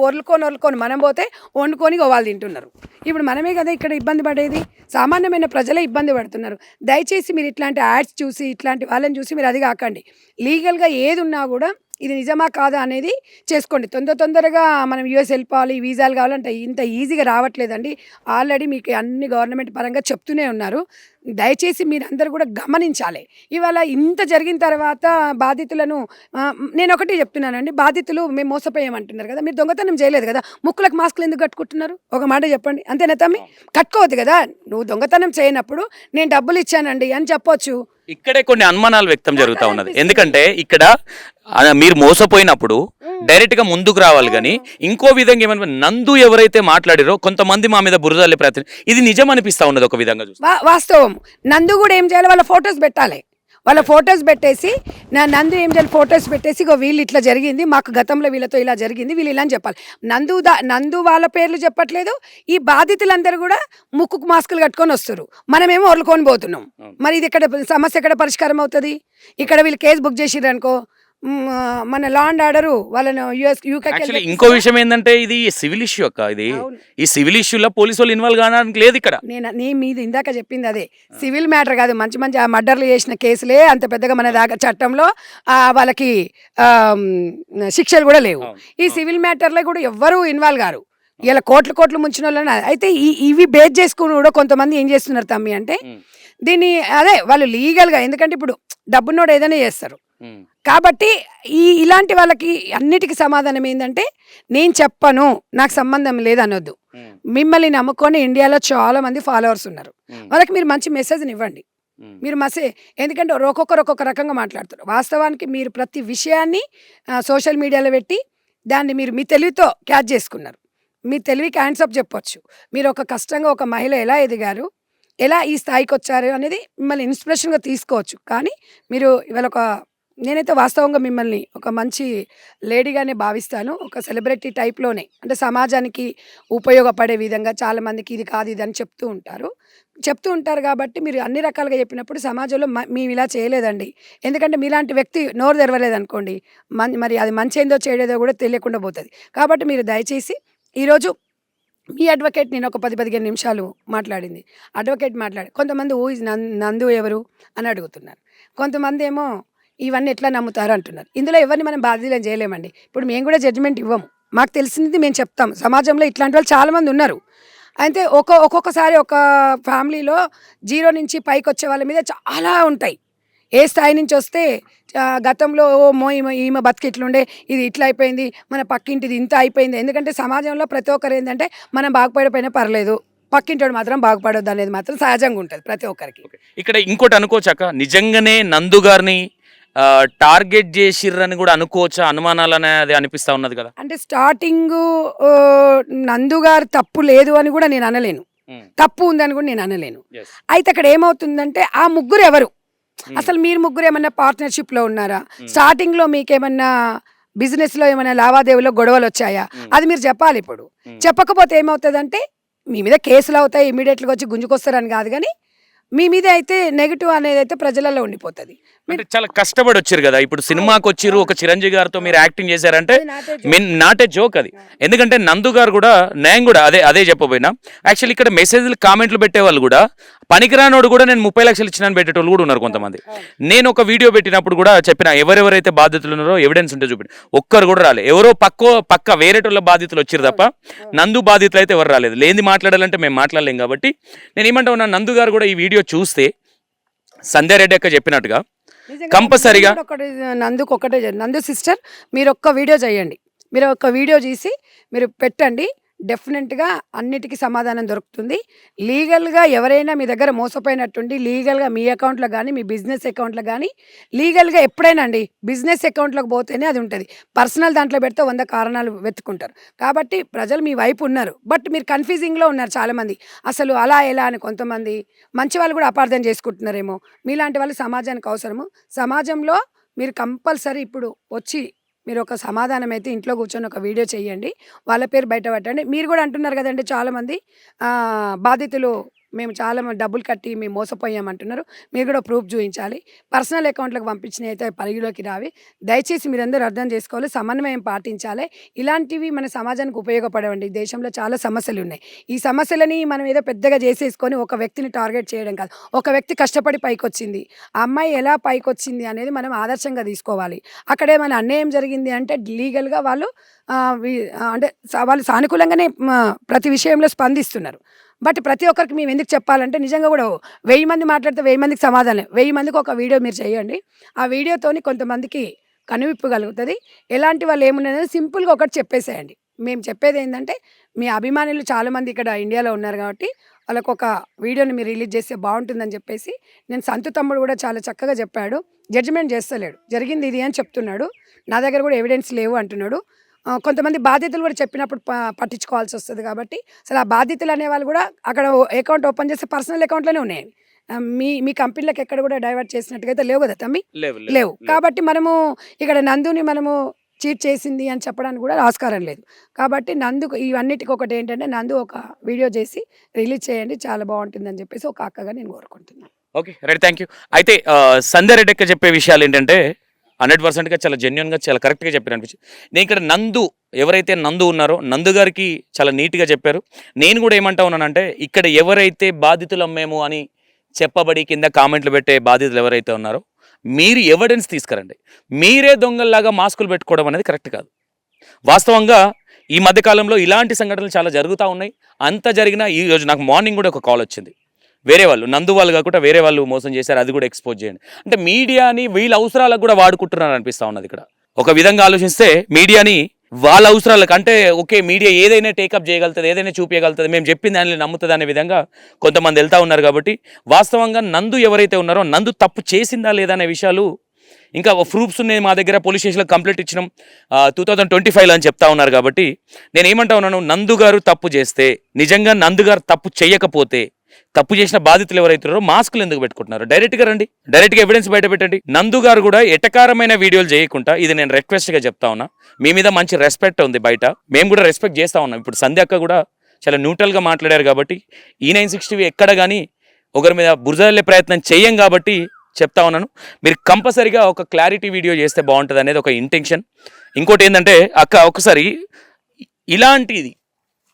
వరులుకొని మనం పోతే వండుకొని వాళ్ళు తింటున్నారు. ఇప్పుడు మనమే కదా ఇక్కడ ఇబ్బంది పడేది, సామాన్యమైన ప్రజలే ఇబ్బంది పడుతున్నారు. దయచేసి మీరు ఇట్లాంటి యాడ్స్ చూసి ఇట్లాంటి వాళ్ళని చూసి మీరు అది కాకండి. లీగల్గా ఏది ఉన్నా కూడా ఇది నిజమా కాదా అనేది చేసుకోండి. తొందరగా మనం యూఎస్ వెళ్ళిపోవాలి, వీసాలు కావాలంటే ఇంత ఈజీగా రావట్లేదండి. ఆల్రెడీ మీకు అన్ని గవర్నమెంట్ పరంగా చెప్తూనే ఉన్నారు. దయచేసి మీరందరూ కూడా గమనించాలి. ఇవాళ ఇంత జరిగిన తర్వాత బాధితులను నేను ఒకటి చెప్తున్నానండి, బాధితులు మేము మోసపోయామంటున్నారు కదా, మీరు దొంగతనం చేయలేదు కదా, ముక్కులకు మాస్కులు ఎందుకు కట్టుకుంటున్నారు? ఒక మాట చెప్పండి, అంతేనా తమ్మి? కట్టుకోవద్దు కదా. నువ్వు దొంగతనం చేయనప్పుడు నేను డబ్బులు ఇచ్చానండి అని చెప్పొచ్చు. ఇక్కడే కొన్ని అనుమానాలు వ్యక్తం జరుగుతూ ఉన్నది. ఎందుకంటే ఇక్కడ మీరు మోసపోయినప్పుడు డైరెక్ట్ గా ముందుకు రావాలి కానీ ఇంకో విధంగా ఏమన్నా నందు ఎవరైతే మాట్లాడారో కొంతమంది మా మీద బురదలే ప్రయత్నం, ఇది నిజం అనిపిస్తా ఉన్నది ఒక విధంగా చూస్తే. వాస్తవం. నందు కూడా ఏం చేయాలి, వాళ్ళ ఫొటోస్ పెట్టాలి. వాళ్ళ ఫొటోస్ పెట్టేసి నందు ఏం చేయాలి, ఫొటోస్ పెట్టేసి వీళ్ళు ఇట్లా జరిగింది, మాకు గతంలో వీళ్ళతో ఇలా జరిగింది, వీళ్ళు ఇలా అని చెప్పాలి. నందు వాళ్ళ పేర్లు చెప్పట్లేదు. ఈ బాధితులందరూ కూడా ముక్కుకు మాస్కులు కట్టుకొని వస్తారు, మనమేమో వరలుకొని పోతున్నాం. మరి ఇది ఇక్కడ సమస్య ఎక్కడ పరిష్కారం అవుతుంది? ఇక్కడ వీళ్ళు కేసు బుక్ చేసిర్రు అనుకో, మన లా అండ్ ఆర్డర్ వాళ్ళను యూకే. ఇంకో విషయం ఏంటంటే ఇది సివిల్ ఇష్యూ అక్క. ఇది ఈ సివిల్ ఇష్యూలో పోలీసు వాళ్ళు ఇన్వాల్వ్ కావడానికి లేదు ఇక్కడ. నీ మీద ఇందాక చెప్పింది అదే, సివిల్ మ్యాటర్ కాదు. మంచి ఆ మర్డర్లు చేసిన కేసులే అంత పెద్దగా మన దాకా చట్టంలో వాళ్ళకి శిక్షలు కూడా లేవు. ఈ సివిల్ మ్యాటర్లో కూడా ఎవ్వరూ ఇన్వాల్వ్ కారు. ఇలా కోట్లు ముంచిన వాళ్ళని. అయితే ఇవి బేస్ చేసుకుని కూడా కొంతమంది ఏం చేస్తున్నారు తమ్మి అంటే దీన్ని అదే వాళ్ళు లీగల్గా, ఎందుకంటే ఇప్పుడు డబ్బున్నోడు ఏదైనా చేస్తారు కాబట్టి ఇలాంటి వాళ్ళకి అన్నిటికీ సమాధానం ఏంటంటే నేను చెప్పను, నాకు సంబంధం లేదనొద్దు. మిమ్మల్ని నమ్ముకొని ఇండియాలో చాలా మంది ఫాలోవర్స్ ఉన్నారు. వాళ్ళకి మీరు మంచి మెసేజ్ని ఇవ్వండి. మీరు ఎందుకంటే ఒక్కొక్క రకంగా మాట్లాడుతారు. వాస్తవానికి మీరు ప్రతి విషయాన్ని సోషల్ మీడియాలో పెట్టి దాన్ని మీరు మీ తెలివితో క్యాచ్ చేసుకున్నారు. మీ తెలివికి హ్యాండ్స్ అప్ చెప్పొచ్చు. మీరు ఒక కష్టంగా ఒక మహిళ ఎలా ఎదిగారు, ఎలా ఈ స్థాయికి వచ్చారు అనేది మిమ్మల్ని ఇన్స్పిరేషన్గా తీసుకోవచ్చు. కానీ మీరు ఇవాళ నేనైతే వాస్తవంగా మిమ్మల్ని ఒక మంచి లేడీగానే భావిస్తాను. ఒక సెలబ్రిటీ టైప్లోనే, అంటే సమాజానికి ఉపయోగపడే విధంగా చాలామందికి ఇది కాదు ఇది అని చెప్తూ ఉంటారు కాబట్టి మీరు అన్ని రకాలుగా చెప్పినప్పుడు సమాజంలో మేము ఇలా చేయలేదండి, ఎందుకంటే మీలాంటి వ్యక్తి నోరు తెరవలేదు అనుకోండి, మరి అది మంచి ఏందో చేయలేదో కూడా తెలియకుండా పోతుంది. కాబట్టి మీరు దయచేసి ఈరోజు మీ అడ్వకేట్ నేను ఒక 10-15 నిమిషాలు మాట్లాడింది. అడ్వకేట్ కొంతమంది నందు ఎవరు అని అడుగుతున్నారు. కొంతమంది ఏమో ఇవన్నీ ఎట్లా నమ్ముతారు అంటున్నారు. ఇందులో ఎవరిని మనం బాధ్యులను చేయలేమండి. ఇప్పుడు మేము కూడా జడ్జిమెంట్ ఇవ్వము. మాకు తెలిసింది మేము చెప్తాం. సమాజంలో ఇట్లాంటి వాళ్ళు చాలామంది ఉన్నారు. అయితే ఒక్కొక్కసారి ఒక ఫ్యామిలీలో 0 నుంచి పైకి వచ్చే వాళ్ళ మీద చాలా ఉంటాయి. ఏ స్థాయి నుంచి వస్తే గతంలో ఈమె బతికి ఇట్లుండే, ఇది ఇట్లా అయిపోయింది, మన పక్కింటిది ఇంత అయిపోయింది. ఎందుకంటే సమాజంలో ప్రతి ఒక్కరు ఏంటంటే మనం బాగుపడిపోయినా పర్లేదు, పక్కింటోడు మాత్రం బాగుపడొద్దు అనేది మాత్రం సహజంగా ఉంటుంది ప్రతి ఒక్కరికి. ఇక్కడ ఇంకోటి అనుకోవచ్చాక, నిజంగానే నందు గారిని టార్గెట్ చేసిర్రని కూడా అనుకోవచ్చా? అనుమానాలు అనేది అనిపిస్తా ఉన్నది కదా. అంటే స్టార్టింగ్ నందు గారు తప్పు లేదు అని కూడా నేను అనలేను, తప్పు ఉందని కూడా నేను అనలేను. అయితే అక్కడ ఏమవుతుందంటే ఆ ముగ్గురు ఎవరు, అసలు మీరు ముగ్గురు ఏమన్నా పార్ట్నర్షిప్ లో ఉన్నారా, స్టార్టింగ్ లో మీకేమన్నా బిజినెస్ లో ఏమైనా లావాదేవీలో గొడవలు వచ్చాయా, అది మీరు చెప్పాలి. ఇప్పుడు చెప్పకపోతే ఏమవుతుందంటే మీ మీద కేసులు అవుతాయి, ఇమీడియట్గా వచ్చి గుంజుకొస్తారని కాదు, కానీ మీ మీద అయితే నెగిటివ్ అనేది అయితే ప్రజలలో ఉండిపోతుంది. మీరు చాలా కష్టపడి వచ్చారు కదా, ఇప్పుడు సినిమాకి వచ్చిర్రు, ఒక చిరంజీవి గారితో మీరు యాక్టింగ్ చేశారంటే నాటే జోక్ అది. ఎందుకంటే నందు గారు కూడా, నేను కూడా అదే చెప్పబోయినా, యాక్చువల్లీ ఇక్కడ మెసేజ్లు కామెంట్లు పెట్టేవాళ్ళు కూడా పనికిరానోడు కూడా నేను 30 లక్షలు ఇచ్చినాను పెట్టేటోళ్ళు కూడా ఉన్నారు కొంతమంది. నేను ఒక వీడియో పెట్టినప్పుడు కూడా చెప్పిన, ఎవరెవరైతే బాధితులు ఉన్నారో ఎవిడెన్స్ ఉంటే చూపి, ఒక్కరు కూడా రాలేదు. ఎవరో పక్క వేరేటోళ్ళ బాధితులు వచ్చారు తప్ప నందు బాధితులు అయితే ఎవరు రాలేదు. లేని మాట్లాడాలంటే మేము మాట్లాడలేం. కాబట్టి నేను ఏమంటా ఉన్నా, నందు గారు కూడా ఈ వీడియో చూస్తే సంధ్యారెడ్డి అక్క చెప్పినట్టుగా కంపల్సరిగా నందు సిస్టర్ మీరు ఒక్క వీడియో చేయండి, మీరు ఒక్క వీడియో చేసి మీరు పెట్టండి, డెఫినెట్గా అన్నిటికీ సమాధానం దొరుకుతుంది. లీగల్గా ఎవరైనా మీ దగ్గర మోసపోయినట్టుండి లీగల్గా మీ అకౌంట్లో కానీ మీ బిజినెస్ అకౌంట్లో కానీ లీగల్గా ఎప్పుడైనా అండి బిజినెస్ అకౌంట్లోకి పోతేనే అది ఉంటుంది. పర్సనల్ దాంట్లో పెడితే 100 కారణాలు వెతుకుంటారు. కాబట్టి ప్రజలు మీ వైపు ఉన్నారు, బట్ మీరు కన్ఫ్యూజింగ్లో ఉన్నారు చాలామంది. అసలు అలా ఎలా అని కొంతమంది మంచి వాళ్ళు కూడా అపార్థం చేసుకుంటున్నారేమో. మీలాంటి వాళ్ళు సమాజానికి అవసరము. సమాజంలో మీరు కంపల్సరీ ఇప్పుడు వచ్చి మీరు ఒక సమాధానం అయితే ఇంట్లో కూర్చొని ఒక వీడియో చేయండి, వాళ్ళ పేరు బయట పెట్టండి. మీరు కూడా అంటున్నారు కదండి చాలామంది బాధితులు మేము చాలా డబ్బులు కట్టి మేము మోసపోయామంటున్నారు. మీరు కూడా ప్రూఫ్ చూపించాలి. పర్సనల్ అకౌంట్లకు పంపించినవి అయితే పరిధిలోకి రావి. దయచేసి మీరందరూ అర్థం చేసుకోవాలి, సమన్వయం పాటించాలి. ఇలాంటివి మన సమాజానికి ఉపయోగపడవండి. దేశంలో చాలా సమస్యలు ఉన్నాయి. ఈ సమస్యలని మనం ఏదో పెద్దగా చేసేసుకొని ఒక వ్యక్తిని టార్గెట్ చేయడం కాదు. ఒక వ్యక్తి కష్టపడి పైకొచ్చింది, ఆ అమ్మాయి ఎలా పైకొచ్చింది అనేది మనం ఆదర్శంగా తీసుకోవాలి. అక్కడే మన అన్యాయం జరిగింది అంటే లీగల్గా వాళ్ళు అంటే వాళ్ళు సానుకూలంగానే ప్రతి విషయంలో స్పందిస్తున్నారు. బట్ ప్రతి ఒక్కరికి మేము ఎందుకు చెప్పాలంటే, నిజంగా కూడా 1000 మంది మాట్లాడితే 1000 మందికి సమాధానం. 1000 మందికి ఒక వీడియో మీరు చేయండి. ఆ వీడియోతోని కొంతమందికి కనువిప్పు కలుగుతుంది. ఎలాంటి వాళ్ళు ఏమున్నదని సింపుల్గా ఒకటి చెప్పేసేయండి. మేము చెప్పేది ఏంటంటే, మీ అభిమానులు చాలామంది ఇక్కడ ఇండియాలో ఉన్నారు కాబట్టి వాళ్ళకు ఒక వీడియోని మీరు రిలీజ్ చేస్తే బాగుంటుందని చెప్పేసి, నేను సంతు తమ్ముడు కూడా చాలా చక్కగా చెప్పాడు. జడ్జిమెంట్ చేస్తలేడు, జరిగింది ఇది అని చెప్తున్నాడు. నా దగ్గర కూడా ఎవిడెన్స్ లేవు అంటున్నాడు. కొంతమంది బాధ్యతలు కూడా చెప్పినప్పుడు పట్టించుకోవాల్సి వస్తుంది. కాబట్టి అసలు ఆ బాధ్యతలు అనేవాళ్ళు కూడా అక్కడ అకౌంట్ ఓపెన్ చేస్తే పర్సనల్ అకౌంట్లోనే ఉన్నాయి. మీ కంపెనీలకు ఎక్కడ కూడా డైవర్ట్ చేసినట్టుగా అయితే లేవు కదా తమ్మి, లేవు. కాబట్టి మనము ఇక్కడ నందుని మనము చీట్ చేసింది అని చెప్పడానికి కూడా ఆస్కారం లేదు. కాబట్టి నందుకు ఇవన్నిటికి ఒకటి ఏంటంటే, నందు ఒక వీడియో చేసి రిలీజ్ చేయండి, చాలా బాగుంటుందని చెప్పేసి ఒక అక్కగా నేను కోరుకుంటున్నాను. Okay right, thank you. అయితే సంధ్యారెడ్డి అక్క చెప్పే విషయాలు ఏంటంటే 100%గా చాలా జెన్యున్గా చాలా కరెక్ట్గా చెప్పారు అనిపించింది. నేను ఇక్కడ నందు ఎవరైతే నందు ఉన్నారో నందు గారికి చాలా నీట్గా చెప్పారు. నేను కూడా ఏమంటా ఉన్నానంటే, ఇక్కడ ఎవరైతే బాధితులం మేము అని చెప్పబడి కింద కామెంట్లు పెట్టే బాధితులు ఎవరైతే ఉన్నారో, మీరు ఎవిడెన్స్ తీసుకురండి. మీరే దొంగల్లాగా మాస్కులు పెట్టుకోవడం అనేది కరెక్ట్ కాదు. వాస్తవంగా ఈ మధ్యకాలంలో ఇలాంటి సంఘటనలు చాలా జరుగుతూ ఉన్నాయి. అంత జరిగినా ఈరోజు నాకు మార్నింగ్ కూడా ఒక కాల్ వచ్చింది, వేరే వాళ్ళు నందు వాళ్ళు కాకుండా వేరే వాళ్ళు మోసం చేశారు, అది కూడా ఎక్స్పోజ్ చేయండి. అంటే మీడియాని వీళ్ళ అవసరాలకు కూడా వాడుకుంటున్నారు అనిపిస్తూ ఉన్నది. ఇక్కడ ఒక విధంగా ఆలోచిస్తే మీడియాని వాళ్ళ అవసరాలకు అంటే ఓకే మీడియా ఏదైనా టేకప్ చేయగలుగుతుంది, ఏదైనా చూపించగలుగుతుంది, మేము చెప్పిన దాన్ని నమ్ముతుంది అనే విధంగా కొంతమంది వెళ్తూ ఉన్నారు. కాబట్టి వాస్తవంగా నందు ఎవరైతే ఉన్నారో నందు తప్పు చేసిందా లేదా అనే విషయాలు ఇంకా ప్రూఫ్స్ ఉన్నాయి మా దగ్గర, పోలీస్ స్టేషన్లో కంప్లైంట్ ఇచ్చినాం 2025 అని చెప్తా ఉన్నారు. కాబట్టి నేను ఏమంటా ఉన్నాను, నందు గారు తప్పు చేస్తే, నిజంగా నందు గారు తప్పు చేయకపోతే, తప్పు చేసిన బాధితులు ఎవరైతున్నారో మాస్కులు ఎందుకు పెట్టుకుంటున్నారు? డైరెక్ట్గా రండి, డైరెక్ట్గా ఎవిడెన్స్ బయట పెట్టండి. నందు గారు కూడా ఎటకారమైన వీడియోలు చేయకుండా, ఇది నేను రిక్వెస్ట్గా చెప్తా ఉన్నా, మీ మీద మంచి రెస్పెక్ట్ ఉంది బయట, మేము కూడా రెస్పెక్ట్ చేస్తూ ఉన్నాం. ఇప్పుడు సంధ్య అక్క కూడా చాలా న్యూట్రల్గా మాట్లాడారు కాబట్టి E960 ఎక్కడ కానీ ఒకరి మీద బురదల్లే ప్రయత్నం చేయం కాబట్టి చెప్తా ఉన్నాను. మీరు కంపల్సరీగా ఒక క్లారిటీ వీడియో చేస్తే బాగుంటుంది అనేది ఒక ఇంటెన్షన్. ఇంకోటి ఏంటంటే అక్క, ఒకసారి ఇలాంటిది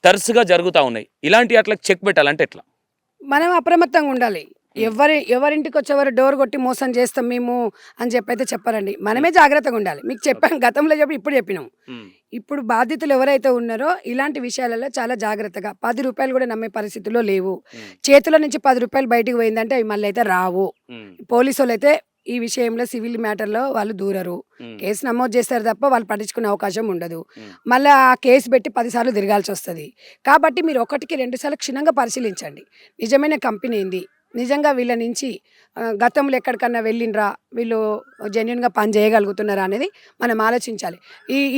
తరచుగా జరుగుతూ ఉన్నాయి, ఇలాంటి అట్లా చెక్ పెట్టాలంటే ఎట్లా? మనం అప్రమత్తంగా ఉండాలి. ఎవరింటికి వచ్చేవారు డోర్ కొట్టి మోసం చేస్తాం మేము అని చెప్పైతే చెప్పారండి. మనమే జాగ్రత్తగా ఉండాలి. మీకు చెప్పాను, గతంలో చెప్పి ఇప్పుడు చెప్పినాం. ఇప్పుడు బాధితులు ఎవరైతే ఉన్నారో ఇలాంటి విషయాలలో చాలా జాగ్రత్తగా, 10 రూపాయలు కూడా నమ్మే పరిస్థితుల్లో లేవు. చేతిలో నుంచి 10 రూపాయలు బయటికి పోయిందంటే అవి మళ్ళీ అయితే రావు. పోలీసు వాళ్ళు అయితే ఈ విషయంలో సివిల్ మ్యాటర్లో వాళ్ళు దూరరు. కేసు నమోదు చేస్తారు తప్ప వాళ్ళు పట్టించుకునే అవకాశం ఉండదు. మళ్ళీ ఆ కేసు పెట్టి 10 సార్లు తిరగాల్సి వస్తుంది. కాబట్టి మీరు 1కి 2 సార్లు క్షుణ్ణంగా పరిశీలించండి. నిజమైన కంపెనీ ఏంది, నిజంగా వీళ్ళ నుంచి గతంలో ఎక్కడికన్నా వెళ్ళినరా, వీళ్ళు జెన్యున్గా పని చేయగలుగుతున్నారా అనేది మనం ఆలోచించాలి.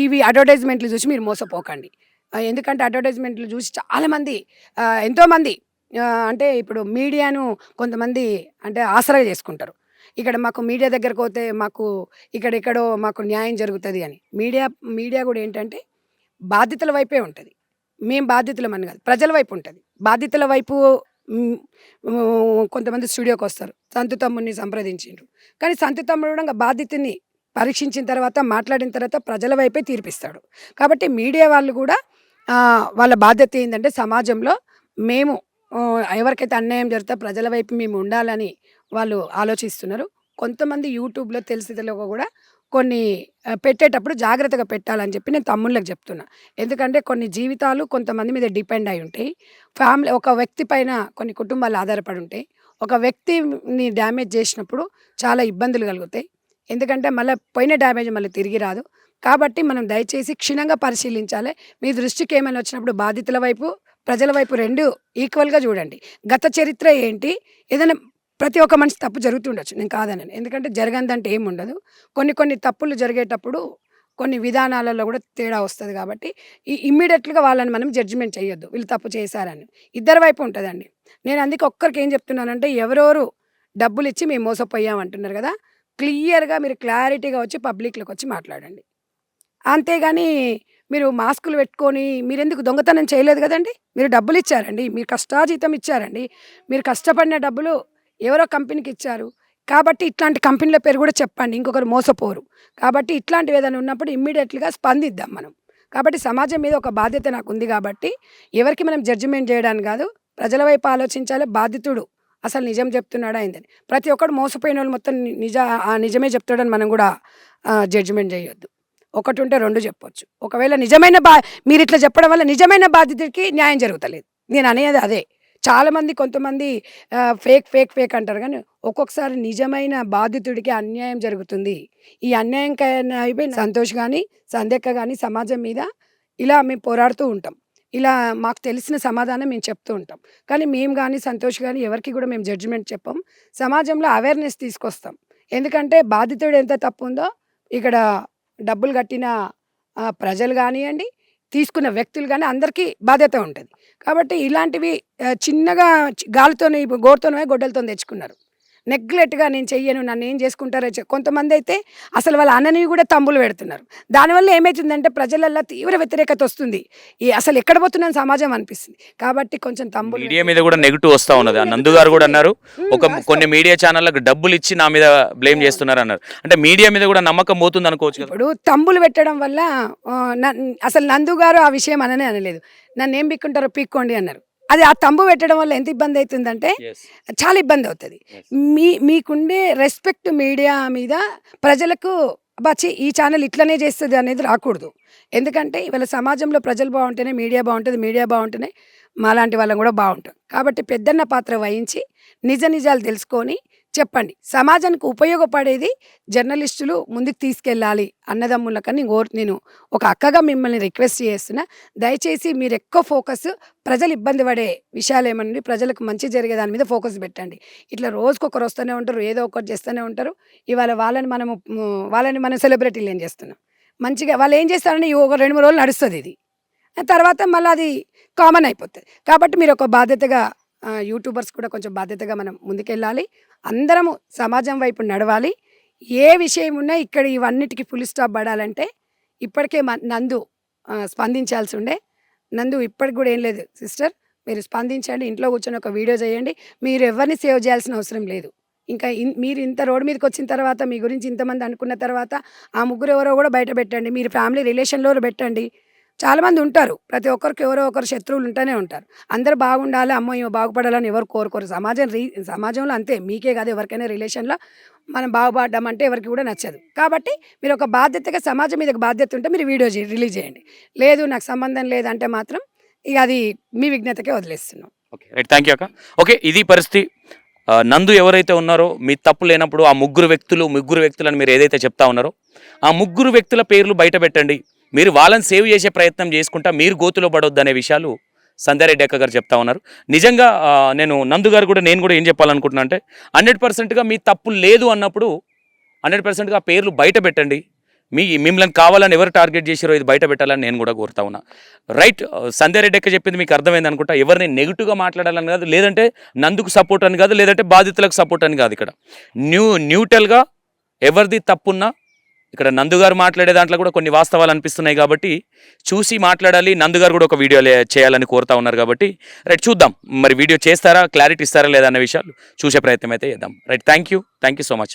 ఇవి అడ్వర్టైజ్మెంట్లు చూసి మీరు మోసపోకండి. ఎందుకంటే అడ్వర్టైజ్మెంట్లు చూసి చాలామంది ఎంతోమంది అంటే ఇప్పుడు మీడియాను కొంతమంది అంటే ఆసరా చేసుకుంటారు. ఇక్కడ మాకు మీడియా దగ్గరకు పోతే మాకు ఇక్కడెక్కడో మాకు న్యాయం జరుగుతుంది అని. మీడియా కూడా ఏంటంటే బాధితుల వైపే ఉంటుంది. మేము బాధితులమని కాదు, ప్రజల వైపు ఉంటుంది. బాధితుల వైపు కొంతమంది స్టూడియోకి వస్తారు, సంతు తమ్ముడిని సంప్రదించిండ్రు, కానీ సంతు తమ్ముడు కూడా బాధితుని పరీక్షించిన తర్వాత మాట్లాడిన తర్వాత ప్రజల వైపే తీర్పిస్తాడు. కాబట్టి మీడియా వాళ్ళు కూడా వాళ్ళ బాధ్యత ఏంటంటే సమాజంలో మేము ఎవరికైతే అన్యాయం జరిగితే ప్రజల వైపు మేము ఉండాలని వాళ్ళు ఆలోచిస్తున్నారు. కొంతమంది యూట్యూబ్లో తెలిసి తెలియక కూడా కొన్ని పెట్టేటప్పుడు జాగ్రత్తగా పెట్టాలని చెప్పి నేను తమ్ముళ్ళకి చెప్తున్నా. ఎందుకంటే కొన్ని జీవితాలు కొంతమంది మీద డిపెండ్ అయి ఉంటాయి. ఫ్యామిలీ ఒక వ్యక్తి పైన కొన్ని కుటుంబాలు ఆధారపడి ఉంటాయి. ఒక వ్యక్తిని డ్యామేజ్ చేసినప్పుడు చాలా ఇబ్బందులు కలుగుతాయి. ఎందుకంటే మళ్ళీ పోయిన డ్యామేజ్ మళ్ళీ తిరిగి రాదు. కాబట్టి మనం దయచేసి క్షుణ్ణంగా పరిశీలించాలి. మీ దృష్టికి ఏమైనా వచ్చినప్పుడు బాధితుల వైపు, ప్రజల వైపు 2 ఈక్వల్గా చూడండి. గత చరిత్ర ఏంటి, ఏదైనా ప్రతి ఒక్క మనిషి తప్పు జరుగుతుండొచ్చు, నేను కాదనను. ఎందుకంటే జరగందంటే ఏముండదు. కొన్ని తప్పులు జరిగేటప్పుడు కొన్ని విధానాలలో కూడా తేడా వస్తుంది. కాబట్టి ఇమ్మీడియట్గా వాళ్ళని మనం జడ్జిమెంట్ చేయొద్దు, వీళ్ళు తప్పు చేశారని. ఇద్దరి వైపు ఉంటుందండి. నేను అందుకే ఒక్కరికి ఏం చెప్తున్నానంటే, ఎవరెవరు డబ్బులు ఇచ్చి మేము మోసపోయామంటున్నారు కదా, క్లియర్గా మీరు క్లారిటీగా వచ్చి పబ్లిక్లోకి వచ్చి మాట్లాడండి. అంతేగాని మీరు మాస్కులు పెట్టుకొని మీరెందుకు దొంగతనం చేయలేదు కదండి. మీరు డబ్బులు ఇచ్చారండి, మీరు కష్టాజీతం ఇచ్చారండి, మీరు కష్టపడిన డబ్బులు ఎవరో కంపెనీకి ఇచ్చారు. కాబట్టి ఇట్లాంటి కంపెనీల పేరు కూడా చెప్పండి, ఇంకొకరు మోసపోరు. కాబట్టి ఇట్లాంటివి ఏదైనా ఉన్నప్పుడు ఇమ్మీడియట్గా స్పందిద్దాం మనం. కాబట్టి సమాజం మీద ఒక బాధ్యత నాకు ఉంది. కాబట్టి ఎవరికి మనం జడ్జిమెంట్ చేయడానికి కాదు, ప్రజల వైపు ఆలోచించాలి. బాధితుడు అసలు నిజం చెప్తున్నాడా అయిందని, ప్రతి ఒక్కడు మోసపోయిన వాళ్ళు మొత్తం నిజమే చెప్తాడని మనం కూడా జడ్జిమెంట్ చేయొద్దు. ఒకటి ఉంటే 2 చెప్పొచ్చు. ఒకవేళ నిజమైన మీరు ఇట్లా చెప్పడం వల్ల నిజమైన బాధితుడికి న్యాయం జరుగుతలేదు. నేను అనేది అదే. చాలామంది కొంతమంది ఫేక్ అంటారు, కానీ ఒక్కొక్కసారి నిజమైన బాధితుడికి అన్యాయం జరుగుతుంది. ఈ అన్యాయం అయిపోయి సంతోష్ కానీ సంధ్యక్క కానీ సమాజం మీద ఇలా మేము పోరాడుతూ ఉంటాం. ఇలా మాకు తెలిసిన సమాధానం మేము చెప్తూ ఉంటాం. కానీ మేము కానీ సంతోష్ కానీ ఎవరికి కూడా మేము జడ్జిమెంట్ చెప్పాం. సమాజంలో అవేర్నెస్ తీసుకొస్తాం. ఎందుకంటే బాధితుడు ఎంత తప్పు ఉందో ఇక్కడ డబ్బులు కట్టిన ప్రజలు కానివ్వండి, తీసుకున్న వ్యక్తులు కానీ అందరికీ బాధ్యత ఉంటుంది. కాబట్టి ఇలాంటివి చిన్నగా గాలితోనే గోరుతోనే గొడ్డలతో తెచ్చుకున్నారు. నెగ్లెక్ట్గా నేను చెయ్యను, నన్ను ఏం చేసుకుంటారో కొంతమంది అయితే అసలు వాళ్ళ అన్నని కూడా తంబులు పెడుతున్నారు. దానివల్ల ఏమవుతుందంటే ప్రజలల్లో తీవ్ర వ్యతిరేకత వస్తుంది. అసలు ఎక్కడ పోతున్నాను సమాజం అనిపిస్తుంది. కాబట్టి కొంచెం తంబులు మీడియా మీద కూడా నెగిటివ్ వస్తూ ఉన్నది. నందు గారు కూడా అన్నారు, కొన్ని మీడియా ఛానళ్ళకు డబ్బులు ఇచ్చి నా మీద బ్లేమ్ చేస్తున్నారు అన్నారు. అంటే మీడియా మీద కూడా నమ్మకం పోతుంది అనుకోవచ్చు. ఇప్పుడు తంబులు పెట్టడం వల్ల అసలు నందు గారు ఆ విషయం అననే అనలేదు. నన్ను ఏం పిక్కుంటారో పీక్కోండి అన్నారు. అది ఆ తంబు పెట్టడం వల్ల ఎంత ఇబ్బంది అవుతుందంటే చాలా ఇబ్బంది అవుతుంది. మీకుండే రెస్పెక్ట్ మీడియా మీద ప్రజలకు బాచి ఈ ఛానల్ ఇట్లనే చేస్తుంది అనేది రాకూడదు. ఎందుకంటే ఇవాళ సమాజంలో ప్రజలు బాగుంటేనే మీడియా బాగుంటుంది, మీడియా బాగుంటేనే మాలాంటి వాళ్ళం కూడా బాగుంటాం. కాబట్టి పెద్దన్న పాత్ర వహించి నిజాలు తెలుసుకొని చెప్పండి. సమాజానికి ఉపయోగపడేది జర్నలిస్టులు ముందుకు తీసుకెళ్ళాలి అన్నదమ్ములకని నేను ఒక అక్కగా మిమ్మల్ని రిక్వెస్ట్ చేస్తున్నా. దయచేసి మీరు ఎక్కువ ఫోకస్ ప్రజలు ఇబ్బంది పడే విషయాలు ఏమనండి, ప్రజలకు మంచి జరిగే దాని మీద ఫోకస్ పెట్టండి. ఇట్లా రోజుకొకరు వస్తూనే ఉంటారు, ఏదో ఒకటి చేస్తూనే ఉంటారు. ఇవాళ వాళ్ళని మనం సెలబ్రిటీలు ఏం చేస్తున్నాం. మంచిగా వాళ్ళు ఏం చేస్తారని ఒక 2-3 రోజులు నడుస్తుంది ఇది, తర్వాత మళ్ళీ అది కామన్ అయిపోతుంది. కాబట్టి మీరు ఒక బాధ్యతగా యూట్యూబర్స్ కూడా కొంచెం బాధ్యతగా మనం ముందుకెళ్ళాలి. అందరము సమాజం వైపు నడవాలి. ఏ విషయం ఉన్నా ఇక్కడ ఇవన్నిటికీ ఫుల్ స్టాప్ పడాలంటే ఇప్పటికే నందు స్పందించాల్సి ఉండే. నందు ఇప్పటికి కూడా ఏం లేదు సిస్టర్, మీరు స్పందించండి, ఇంట్లో కూర్చొని ఒక వీడియో చేయండి. మీరు ఎవరిని సేవ్ చేయాల్సిన అవసరం లేదు. ఇంకా మీరు ఇంత రోడ్డు మీదకి వచ్చిన తర్వాత మీ గురించి ఇంతమంది అనుకున్న తర్వాత ఆ ముగ్గురు ఎవరో కూడా బయట పెట్టండి. మీరు ఫ్యామిలీ రిలేషన్లో పెట్టండి. చాలామంది ఉంటారు, ప్రతి ఒక్కరికి ఎవరో ఒకరు శత్రువులు ఉంటూనే ఉంటారు. అందరూ బాగుండాలి, అమ్మో ఈమె బాగుపడాలని ఎవరు కోరుకోరు. సమాజంలో అంతే, మీకే కాదు ఎవరికైనా రిలేషన్లో మనం బాగుపడ్డాం అంటే ఎవరికి కూడా నచ్చదు. కాబట్టి మీరు ఒక బాధ్యతగా సమాజం మీద ఒక బాధ్యత ఉంటే మీరు వీడియో రిలీజ్ చేయండి. లేదు నాకు సంబంధం లేదంటే మాత్రం ఇక అది మీ విజ్ఞతకే వదిలేస్తున్నాం. ఓకే రైట్, థ్యాంక్ యూ అక్క. ఓకే, ఇది పరిస్థితి. నందు ఎవరైతే ఉన్నారో మీ తప్పు లేనప్పుడు ఆ ముగ్గురు వ్యక్తులని మీరు ఏదైతే చెప్తా ఉన్నారో ఆ ముగ్గురు వ్యక్తుల పేర్లు బయట పెట్టండి. మీరు వాళ్ళని సేవ్ చేసే ప్రయత్నం చేసుకుంటా మీరు గోతులో పడొద్దు అనే విషయాలు సంధ్యారెడ్డి అక్క గారు చెప్తా ఉన్నారు. నిజంగా నేను కూడా ఏం చెప్పాలనుకుంటున్నా అంటే 100%గా మీ తప్పు లేదు అన్నప్పుడు 100%గా ఆ పేర్లు బయట పెట్టండి. మిమ్మల్ని కావాలని ఎవరు టార్గెట్ చేసారో ఇది బయట పెట్టాలని నేను కూడా కోరుతా ఉన్నా. రైట్, సంధ్యారెడ్డి అక్క చెప్పింది మీకు అర్థమైంది అనుకుంటా. ఎవరిని నెగిటివ్గా మాట్లాడాలని కాదు, లేదంటే నందుకు సపోర్ట్ అని కాదు, లేదంటే బాధితులకు సపోర్ట్ అని కాదు. ఇక్కడ న్యూట్రల్గా ఎవరిది తప్పున్నా ఇక్కడ నందుగారు మాట్లాడే దాంట్లో కూడా కొన్ని వాస్తవాలు అనిపిస్తున్నాయి కాబట్టి చూసి మాట్లాడాలి. నందుగారు కూడా ఒక వీడియో చేయాలని కోరుతా ఉన్నారు కాబట్టి రైట్, చూద్దాం మరి వీడియో చేస్తారా, క్లారిటీ ఇస్తారా లేదా అన్న విషయాలు చూసే ప్రయత్నం అయితే చేద్దాం. Right, thank you so much.